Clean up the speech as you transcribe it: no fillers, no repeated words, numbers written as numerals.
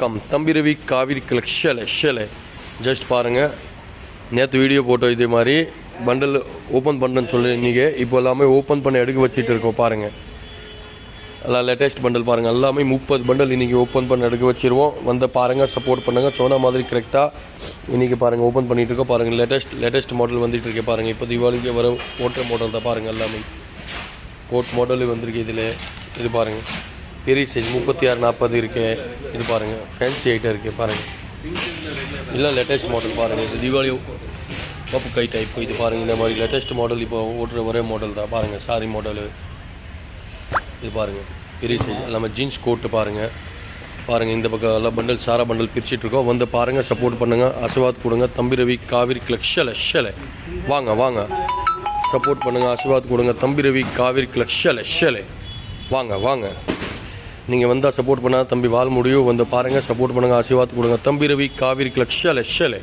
வணக்கம். தம்பி Ravi Kaveri collection just பாருங்கள். நேற்று வீடியோ போட்டோம் இதே மாதிரி பண்டல் ஓப்பன் பண்ணுறேன்னு சொல்லி நீங்கள் இப்போ எல்லாமே ஓப்பன் பண்ணி எடுக்க வச்சுட்டு இருக்கோம். பாருங்கள், எல்லாம் லேட்டஸ்ட் பண்டல் பாருங்கள். எல்லாமே 30 பண்டல் இன்றைக்கி ஓப்பன் பண்ணி எடுக்க வச்சுருவோம். வந்து பாருங்கள், சப்போர்ட் பண்ணுங்கள். சொன்ன மாதிரி கரெக்டாக இன்றைக்கி பாருங்கள் ஓப்பன் பண்ணிகிட்டு இருக்கோம். பாருங்கள், லேட்டஸ்ட் மாடல் வந்துட்டு இருக்கேன். பாருங்கள், இப்போ தீபாவளிக்கு வர ஓட்டுற மாடல் தான். பாருங்கள், எல்லாமே கோட் மாடல் வந்திருக்கு. இதில் இது பாருங்கள், பெரிய சைஸ் 36-40 இருக்கு. இது பாருங்கள், ஃபேன்சி ஐட்டம் இருக்குது. பாருங்கள், இல்லை லேட்டஸ்ட் மாடல் பாருங்கள். இது தீபாவளி பப்பு கை டைப். இது பாருங்கள், இந்த மாதிரி லேட்டஸ்ட் மாடல் இப்போ ஓட்டுற ஒரே மாடல் தான். பாருங்கள், சாரி மாடலு. இது பாருங்கள், பெரிய சைஸ் எல்லாமே ஜீன்ஸ் கோட்டு. பாருங்கள் பாருங்கள், இந்த பக்கம் எல்லாம் பண்டல் சாரா பண்டல் பிரிச்சுட்ருக்கோம். வந்து பாருங்கள், சப்போர்ட் பண்ணுங்கள், ஆசீர்வாத் கொடுங்க. தம்பி ரவி காவிரி கலெக்ஷன் வாங்க வாங்க, சப்போர்ட் பண்ணுங்கள், ஆசீர்வாத் கொடுங்க. தம்பி ரவி காவிரி கலெக்ஷன் வாங்க வாங்க. நீங்கள் வந்தால் சப்போர்ட் பண்ணால் தம்பி வால் முடியும். வந்து பாருங்கள், சப்போர்ட் பண்ணுங்கள், ஆசீர்வாத் கொடுங்க. தம்பி ரவி காவிரி கலெக்ஷன்